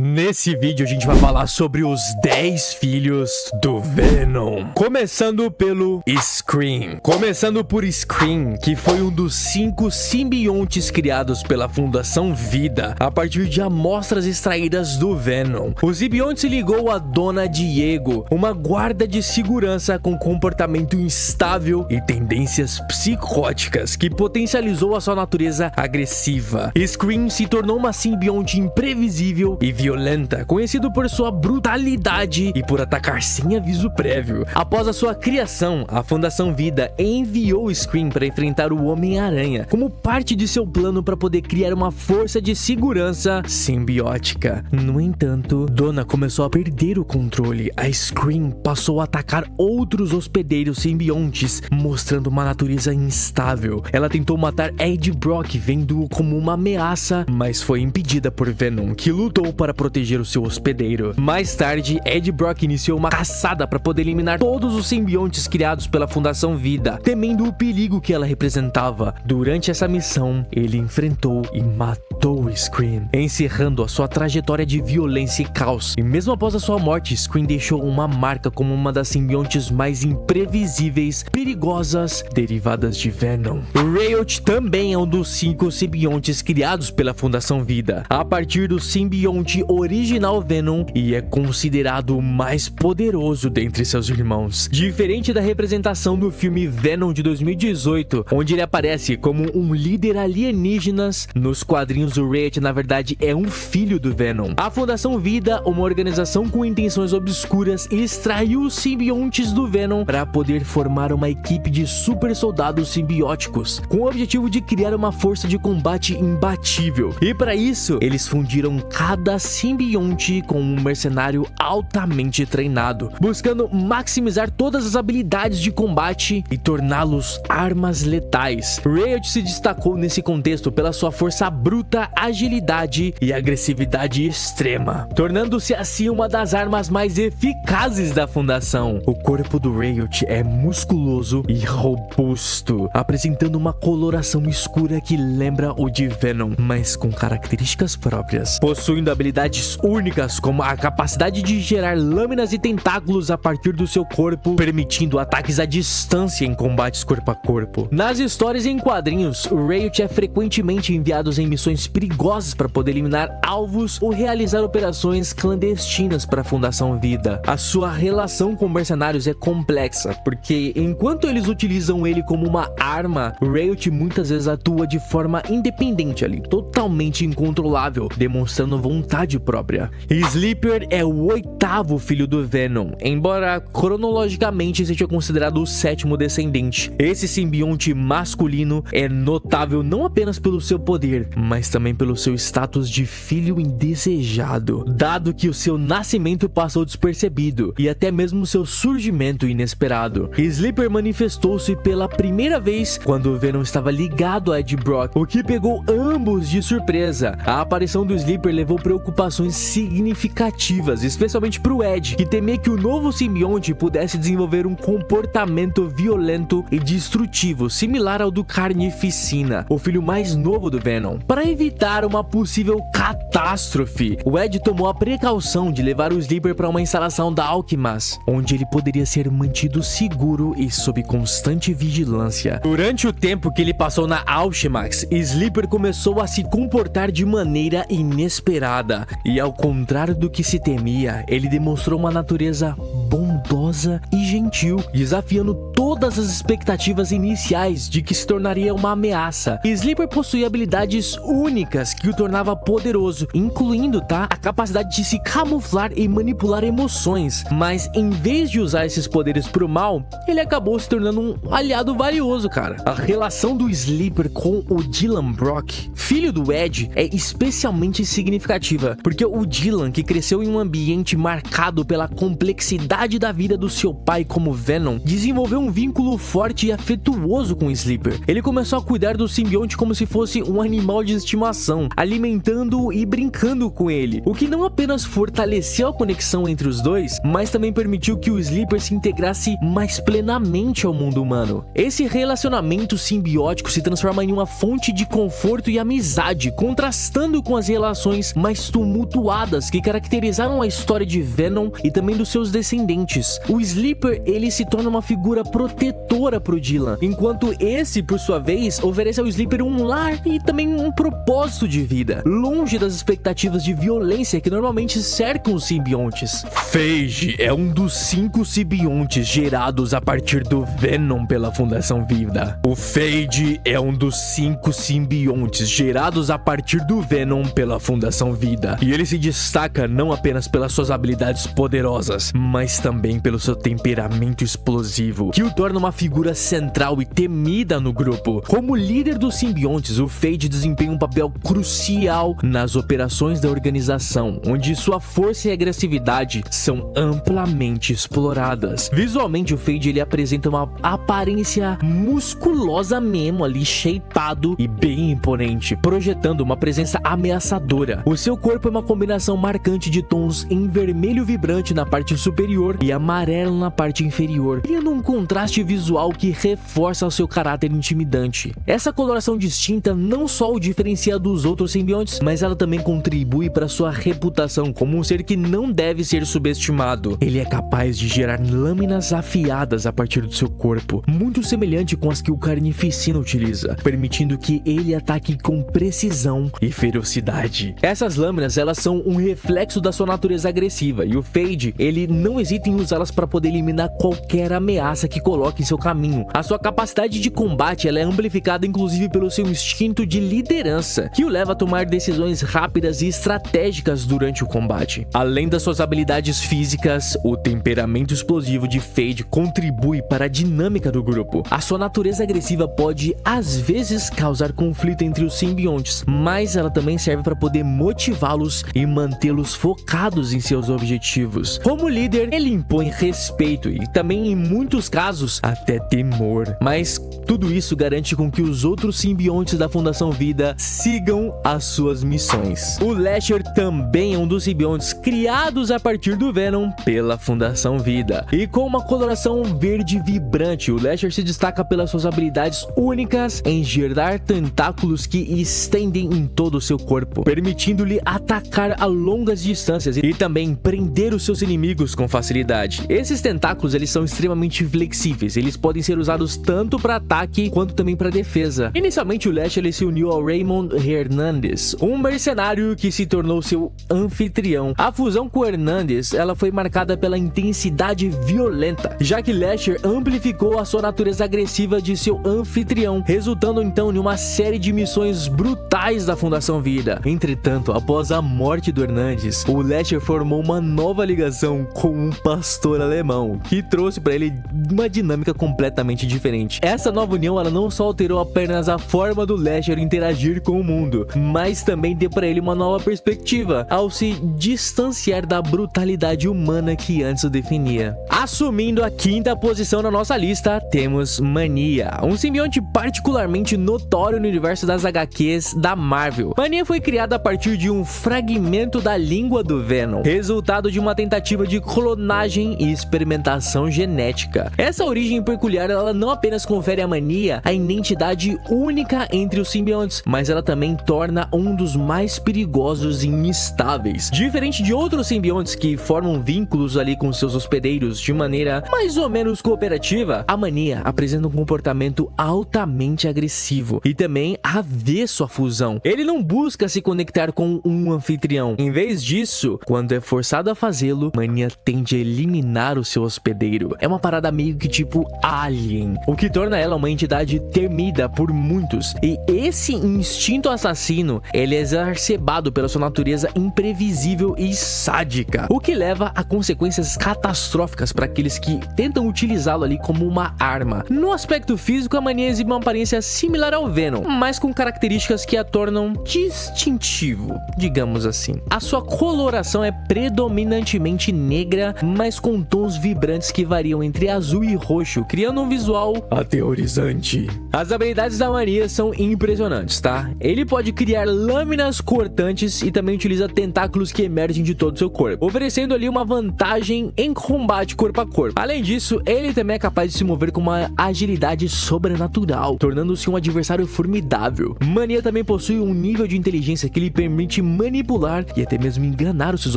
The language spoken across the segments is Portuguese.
Nesse vídeo a gente vai falar sobre os 10 filhos do Venom. Começando pelo Scream. Começando por Scream, que foi um dos 5 simbiontes criados pela Fundação Vida a partir de amostras extraídas do Venom. O simbionte se ligou a Dona Diego, uma guarda de segurança com comportamento instável e tendências psicóticas que potencializou a sua natureza agressiva. Scream se tornou uma simbionte imprevisível e violenta, conhecido por sua brutalidade e por atacar sem aviso prévio. Após a sua criação, a Fundação Vida enviou Scream para enfrentar o Homem-Aranha como parte de seu plano para poder criar uma força de segurança simbiótica. No entanto, Donna começou a perder o controle. A Scream passou a atacar outros hospedeiros simbiontes, mostrando uma natureza instável. Ela tentou matar Ed Brock, vendo-o como uma ameaça, mas foi impedida por Venom, que lutou para proteger o seu hospedeiro. Mais tarde, Ed Brock iniciou uma caçada para poder eliminar todos os simbiontes criados pela Fundação Vida, temendo o perigo que ela representava. Durante essa missão, ele enfrentou e matou Scream, encerrando a sua trajetória de violência e caos. E mesmo após a sua morte, Scream deixou uma marca como uma das simbiontes mais imprevisíveis, perigosas, derivadas de Venom. Riot também é um dos 5 simbiontes criados pela Fundação Vida, a partir do simbionte original Venom, e é considerado o mais poderoso dentre seus irmãos. Diferente da representação do filme Venom de 2018, onde ele aparece como um líder alienígenas, nos quadrinhos o Riot na verdade é um filho do Venom. A Fundação Vida, uma organização com intenções obscuras, extraiu os simbiontes do Venom para poder formar uma equipe de super soldados simbióticos, com o objetivo de criar uma força de combate imbatível. E para isso, eles fundiram cada simbionte com um mercenário altamente treinado, buscando maximizar todas as habilidades de combate e torná-los armas letais. Riot se destacou nesse contexto pela sua força bruta, agilidade e agressividade extrema, tornando-se assim uma das armas mais eficazes da Fundação. O corpo do Riot é musculoso e robusto, apresentando uma coloração escura que lembra o de Venom, mas com características próprias, possuindo habilidades únicas como a capacidade de gerar lâminas e tentáculos a partir do seu corpo, permitindo ataques à distância em combates corpo a corpo. Nas histórias em quadrinhos, o Riot é frequentemente enviado em missões perigosas para poder eliminar alvos ou realizar operações clandestinas para a Fundação Vida. A sua relação com mercenários é complexa, porque enquanto eles utilizam ele como uma arma, o Riot muitas vezes atua de forma independente ali, totalmente incontrolável, demonstrando vontade própria. Sleeper é o 8º filho do Venom, embora cronologicamente seja considerado o 7º descendente. Esse simbionte masculino é notável não apenas pelo seu poder, mas também pelo seu status de filho indesejado, dado que o seu nascimento passou despercebido e até mesmo seu surgimento inesperado. Sleeper manifestou-se pela primeira vez quando o Venom estava ligado a Ed Brock, o que pegou ambos de surpresa. A aparição do Sleeper levou preocupações significativas, especialmente para o Ed, que temia que o novo simbionte pudesse desenvolver um comportamento violento e destrutivo, similar ao do Carnificina, o filho mais novo do Venom. Para evitar uma possível catástrofe, o Ed tomou a precaução de levar o Sleeper para uma instalação da Alchemax, onde ele poderia ser mantido seguro e sob constante vigilância. Durante o tempo que ele passou na Alchemax, Sleeper começou a se comportar de maneira inesperada, e ao contrário do que se temia, ele demonstrou uma natureza bondosa e gentil, desafiando todas as expectativas iniciais de que se tornaria uma ameaça. Sleeper possuía habilidades únicas que o tornava poderoso, incluindo, a capacidade de se camuflar e manipular emoções, mas em vez de usar esses poderes pro mal, ele acabou se tornando um aliado valioso, cara. A relação do Sleeper com o Dylan Brock, filho do Ed, é especialmente significativa, porque o Dylan, que cresceu em um ambiente marcado pela complexidade da vida do seu pai como Venom, desenvolveu um vínculo forte e afetuoso com o Sleeper. Ele começou a cuidar do simbionte como se fosse um animal de estimação, alimentando-o e brincando com ele, o que não apenas fortaleceu a conexão entre os dois, mas também permitiu que o Sleeper se integrasse mais plenamente ao mundo humano. Esse relacionamento simbiótico se transforma em uma fonte de conforto e amizade, contrastando com as relações mais tumultuadas que caracterizaram a história de Venom e também dos seus descendentes. O Sleeper, ele se torna uma figura protetora pro Dylan, enquanto esse, por sua vez, oferece ao Sleeper um lar e também um propósito de vida, longe das expectativas de violência que normalmente cercam os simbiontes. Phage é um dos 5 simbiontes gerados a partir do Venom pela Fundação Vida. O Phage é um dos 5 simbiontes gerados a partir do Venom pela Fundação Vida, e ele se destaca não apenas pelas suas habilidades poderosas, mas também pelo seu temperamento explosivo, que o torna uma figura central e temida no grupo. Como líder dos simbiontes, o Phage desempenha um papel crucial nas operações da organização, onde sua força e agressividade são amplamente exploradas. Visualmente, o Phage ele apresenta uma aparência musculosa mesmo ali, shapeado e bem imponente, projetando uma presença ameaçadora. O seu corpo é uma combinação marcante de tons em vermelho vibrante na parte superior e amarelo na parte inferior, criando um contraste visual que reforça o seu caráter intimidante. Essa coloração distinta não só o diferencia dos outros simbiontes, mas ela também contribui para sua reputação como um ser que não deve ser subestimado. Ele é capaz de gerar lâminas afiadas a partir do seu corpo, muito semelhante com as que o Carnificina utiliza, permitindo que ele ataque com precisão e ferocidade. Essas lâminas, elas são um reflexo da sua natureza agressiva, e o Phage, ele não hesita em usá-las para poder eliminar qualquer ameaça que coloque em seu caminho. A sua capacidade de combate, ela é amplificada inclusive pelo seu instinto de liderança, que o leva a tomar decisões rápidas e estratégicas durante o combate. Além das suas habilidades físicas, o temperamento explosivo de Phage contribui para a dinâmica do grupo. A sua natureza agressiva pode, às vezes, causar conflito entre os simbiontes, mas ela também serve para poder motivá-los e mantê-los focados em seus objetivos. Como líder, ele impõe respeito e também, em muitos casos, até temor. Mas tudo isso garante com que os outros simbiontes da Fundação Vida sigam as suas missões. O Lasher também é um dos simbiontes criados a partir do Venom pela Fundação Vida. E com uma coloração verde vibrante, o Lasher se destaca pelas suas habilidades únicas em gerar tentáculos que estendem em todo o seu corpo, permitindo-lhe atacar a longas distâncias e também prender os seus inimigos com facilidade. Esses tentáculos, eles são extremamente flexíveis, eles podem ser usados tanto para ataque quanto também para defesa. Inicialmente, o Lasher ele se uniu ao Raymond Hernandez, um mercenário que se tornou seu anfitrião. A fusão com Hernandez, ela foi marcada pela intensidade violenta, já que Lasher amplificou a sua natureza agressiva de seu anfitrião, resultando então em uma série de missões brutais da Fundação Vida. Entretanto, após a morte do Hernandez, o Lasher formou uma nova ligação com um pastor alemão, que trouxe para ele uma dinâmica completamente diferente. Essa nova união, ela não só alterou apenas a forma do Lasher interagir com o mundo, mas também deu para ele uma nova perspectiva, ao se distanciar da brutalidade humana que antes o definia. Assumindo a 5ª posição na nossa lista, temos Mania, um simbionte particularmente notório no universo das HQs da Marvel. Mania foi criada a partir de um fragmento da língua do Venom, resultado de uma tentativa de clonagem e experimentação genética. Essa origem peculiar, ela não apenas confere a Mania a identidade única entre os simbiontes, mas ela também torna um dos mais perigosos e instáveis. Diferente de outros simbiontes que formam vínculos ali com seus hospedeiros de maneira mais ou menos cooperativa, a Mania apresenta um comportamento altamente agressivo e também avesso à fusão. Ele não busca se conectar com um anfitrião. Em vez disso, quando é forçado a fazê-lo, Mania tende a eliminar o seu hospedeiro. É uma parada meio que tipo Alien, o que torna ela uma entidade temida por muitos, e esse instinto assassino, ele é exacerbado pela sua natureza imprevisível e sádica, o que leva a consequências catastróficas para aqueles que tentam utilizá-lo ali como uma arma. No aspecto físico, a mania exibe uma aparência similar ao Venom, mas com características que a tornam distintivo, digamos assim. A sua coloração é predominantemente negra, mas com tons vibrantes que variam entre azul e roxo, criando um visual aterrorizante. As habilidades da mania são impressionantes, tá? Ele pode criar lâminas cortantes e também utiliza tentáculos que emergem de todo o seu corpo, oferecendo ali uma vantagem em combate corpo a corpo. Além disso, ele também é capaz de se mover com uma agilidade sobrenatural, tornando-se um adversário formidável. Mania também possui um nível de inteligência que lhe permite manipular e até mesmo enganar os seus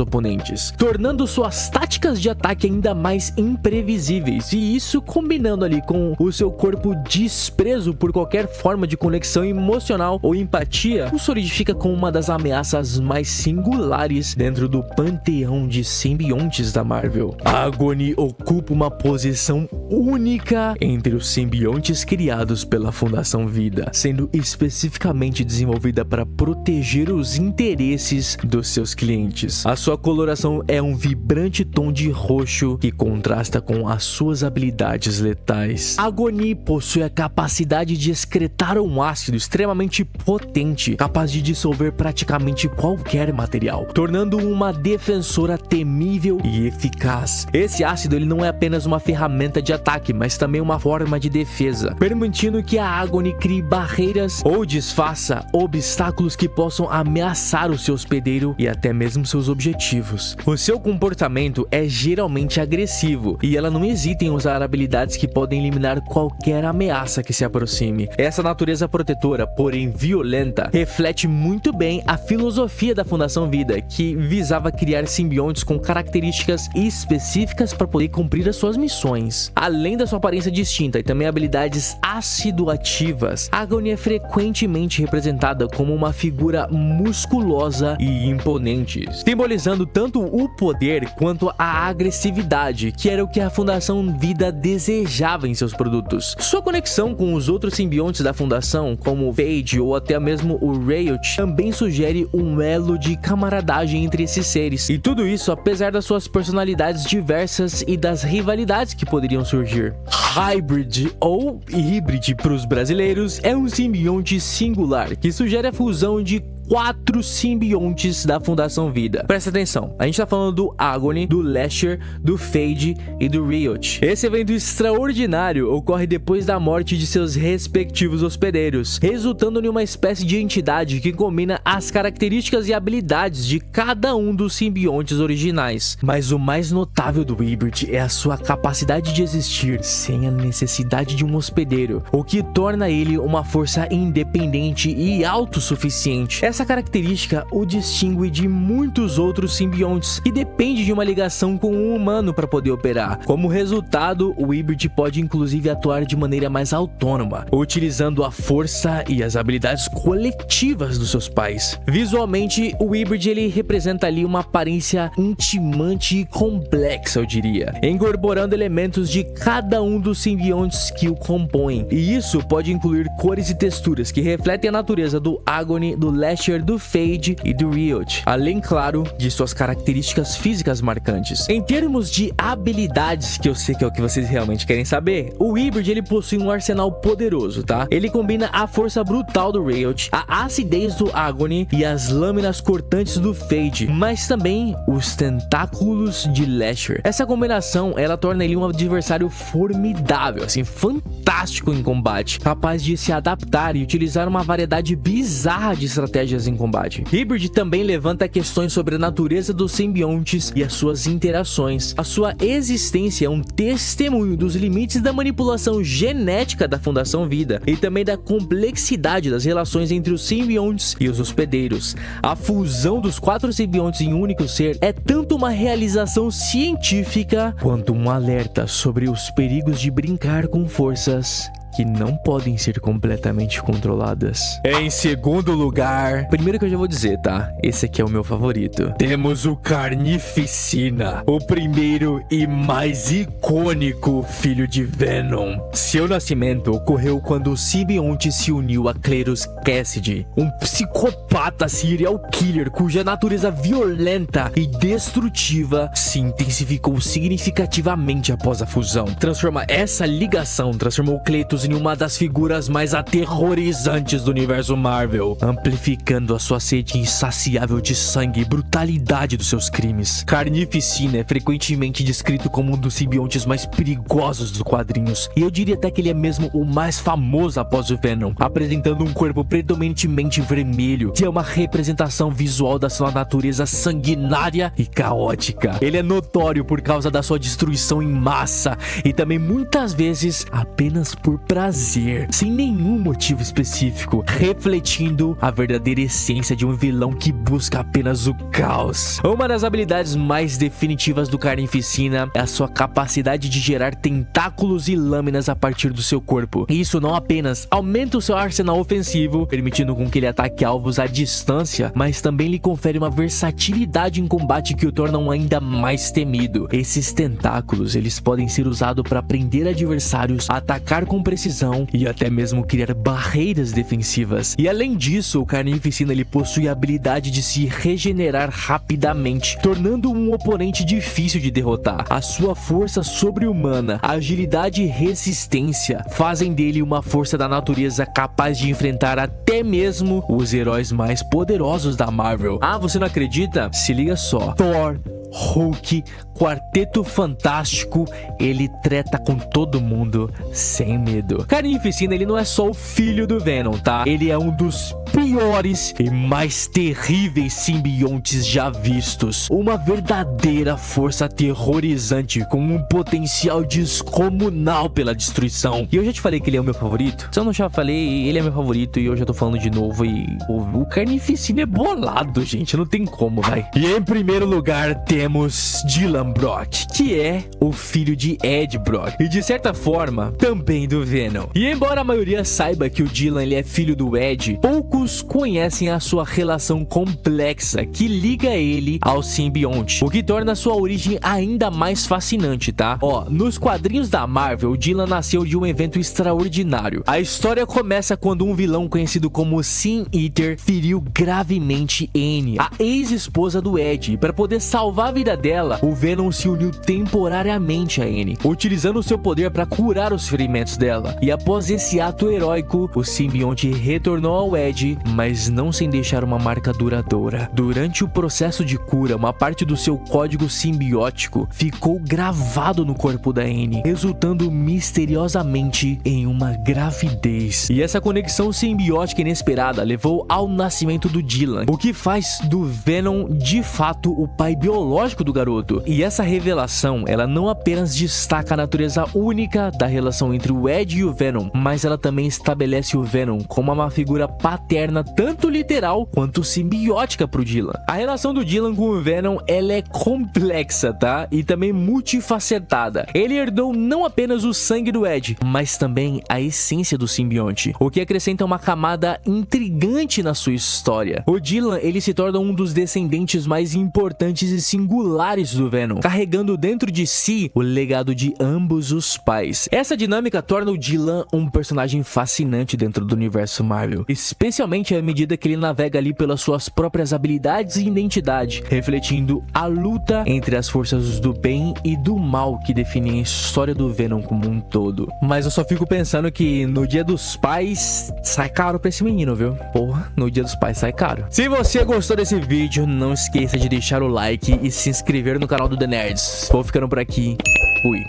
oponentes, tornando suas táticas de ataque ainda mais imprevisíveis, e isso combinando ali com o seu corpo desprezo por qualquer forma de conexão emocional ou empatia, o solidifica como uma das ameaças mais singulares dentro do panteão de simbiontes da Marvel. Agony ocupa uma posição única entre os simbiontes criados pela Fundação Vida, sendo especificamente desenvolvida para proteger os interesses dos seus clientes. A sua coloração é um vibrante tom de roxo que contrasta com as suas habilidades letais. Agony possui a capacidade de excretar um ácido extremamente potente, capaz de dissolver praticamente qualquer material, tornando uma defensora temível e eficaz. Esse ácido ele não é apenas uma ferramenta de ataque, mas também uma forma de defesa, permitindo que a Agony crie barreiras ou desfaça obstáculos que possam ameaçar o seu hospedeiro e até mesmo seus objetivos. O seu comportamento é geralmente agressivo e ela não hesita em usar habilidades que podem eliminar qualquer ameaça que se aproxime. Essa natureza protetora, porém violenta, reflete muito bem a filosofia da Fundação Vida, que visava criar simbiontes com características específicas para poder cumprir as suas missões. Além da sua aparência distinta e também habilidades ácido-ativas, Agony é frequentemente representada como uma figura musculosa e imponente, simbolizando tanto o poder quanto a agressividade, que era o que a Fundação Vida desejava em seus produtos. Sua conexão com os outros simbiontes da Fundação, como o Phage ou até mesmo o Riot, também sugere um elo de camaradagem entre esses seres. E tudo isso apesar das suas personalidades diversas e das rivalidades que poderiam surgir. Hybrid ou Hybrid para os brasileiros é um simbionte singular que sugere a fusão de 4 simbiontes da Fundação Vida. Presta atenção, a gente tá falando do Agony, do Lasher, do Phage e do Riot. Esse evento extraordinário ocorre depois da morte de seus respectivos hospedeiros, resultando em uma espécie de entidade que combina as características e habilidades de cada um dos simbiontes originais. Mas o mais notável do Hybrid é a sua capacidade de existir sem a necessidade de um hospedeiro, o que torna ele uma força independente e autossuficiente. Essa característica o distingue de muitos outros simbiontes que dependem de uma ligação com um humano para poder operar. Como resultado, o Hybrid pode inclusive atuar de maneira mais autônoma, utilizando a força e as habilidades coletivas dos seus pais. Visualmente, o Hybrid ele representa ali uma aparência intimante e complexa, eu diria, incorporando elementos de cada um dos simbiontes que o compõem. E isso pode incluir cores e texturas que refletem a natureza do Agony, do Lasher, do Phage e do Riot, além, claro, de suas características físicas marcantes. Em termos de habilidades, que eu sei que é o que vocês realmente querem saber, o Hybrid ele possui um arsenal poderoso, tá? Ele combina a força brutal do Riot, a acidez do Agony e as lâminas cortantes do Phage, mas também os tentáculos de Lasher. Essa combinação, ela torna ele um adversário formidável, assim, fantástico em combate, capaz de se adaptar e utilizar uma variedade bizarra de estratégias em combate. Hybrid também levanta questões sobre a natureza dos simbiontes e as suas interações. A sua existência é um testemunho dos limites da manipulação genética da Fundação Vida e também da complexidade das relações entre os simbiontes e os hospedeiros. A fusão dos 4 simbiontes em um único ser é tanto uma realização científica quanto um alerta sobre os perigos de brincar com forças que não podem ser completamente controladas. Em segundo lugar, primeiro que eu já vou dizer, tá? Esse aqui é o meu favorito. Temos o Carnificina, o primeiro e mais icônico filho de Venom. Seu nascimento ocorreu quando o simbionte se uniu a Cletus Cassidy, um psicopata serial killer cuja natureza violenta e destrutiva se intensificou significativamente após a fusão. Essa ligação transformou Cletus em uma das figuras mais aterrorizantes do universo Marvel, amplificando a sua sede insaciável de sangue e brutalidade dos seus crimes. Carnificina é frequentemente descrito como um dos simbiontes mais perigosos dos quadrinhos, e eu diria até que ele é mesmo o mais famoso após o Venom, apresentando um corpo predominantemente vermelho, que é uma representação visual da sua natureza sanguinária e caótica. Ele é notório por causa da sua destruição em massa e também muitas vezes apenas por prazer, sem nenhum motivo específico, refletindo a verdadeira essência de um vilão que busca apenas o caos. Uma das habilidades mais definitivas do Carnificina é a sua capacidade de gerar tentáculos e lâminas a partir do seu corpo. E isso não apenas aumenta o seu arsenal ofensivo, permitindo com que ele ataque alvos à distância, mas também lhe confere uma versatilidade em combate que o tornam ainda mais temido. Esses tentáculos, eles podem ser usados para prender adversários, atacar com precisão e até mesmo criar barreiras defensivas. E além disso, o Carnificina ele possui a habilidade de se regenerar rapidamente, tornando um oponente difícil de derrotar. A sua força sobre-humana, agilidade e resistência fazem dele uma força da natureza capaz de enfrentar até mesmo os heróis mais poderosos da Marvel. Ah, você não acredita? Se liga só. Thor, Hulk, Quarteto Fantástico, ele treta com todo mundo sem medo. Carnificina, ele não é só o filho do Venom, tá? Ele é um dos piores e mais terríveis simbiontes já vistos. Uma verdadeira força aterrorizante com um potencial descomunal pela destruição. E eu já te falei que ele é o meu favorito? Se eu não já falei, ele é meu favorito e eu já tô falando de novo. E o Carnificina é bolado, gente. Não tem como, vai. E em primeiro lugar temos Dylan Brock, que é o filho de Ed Brock e de certa forma também do Venom. E embora a maioria saiba que o Dylan ele é filho do Ed, poucos conhecem a sua relação complexa que liga ele ao simbionte, o que torna sua origem ainda mais fascinante, tá? Ó, nos quadrinhos da Marvel, o Dylan nasceu de um evento extraordinário. A história começa quando um vilão conhecido como Sin Eater feriu gravemente Annie, a ex-esposa do Ed, e para poder salvar a vida dela, o Venom se uniu temporariamente a Annie, utilizando seu poder para curar os ferimentos dela. E após esse ato heróico, o simbionte retornou ao Ed, mas não sem deixar uma marca duradoura. Durante o processo de cura, uma parte do seu código simbiótico ficou gravado no corpo da Annie, resultando misteriosamente em uma gravidez. E essa conexão simbiótica inesperada levou ao nascimento do Dylan, o que faz do Venom de fato o pai biológico do garoto. E essa revelação, ela não apenas destaca a natureza única da relação entre o Ed e o Venom, mas ela também estabelece o Venom como uma figura paterna tanto literal quanto simbiótica pro Dylan. A relação do Dylan com o Venom, ela é complexa, tá? E também multifacetada. Ele herdou não apenas o sangue do Ed, mas também a essência do simbionte, o que acrescenta uma camada intrigante na sua história. O Dylan, ele se torna um dos descendentes mais importantes e singulares do Venom, carregando dentro de si o legado de ambos os pais. Essa dinâmica torna o Dylan um personagem fascinante dentro do universo Marvel, especialmente à medida que ele navega ali pelas suas próprias habilidades e identidade, refletindo a luta entre as forças do bem e do mal que definem a história do Venom como um todo. Mas eu só fico pensando que no Dia dos Pais sai caro pra esse menino, viu? Porra, no Dia dos Pais sai caro. Se você gostou desse vídeo, não esqueça de deixar o like e se inscrever no canal do The Nerds. Vou ficando por aqui. Fui.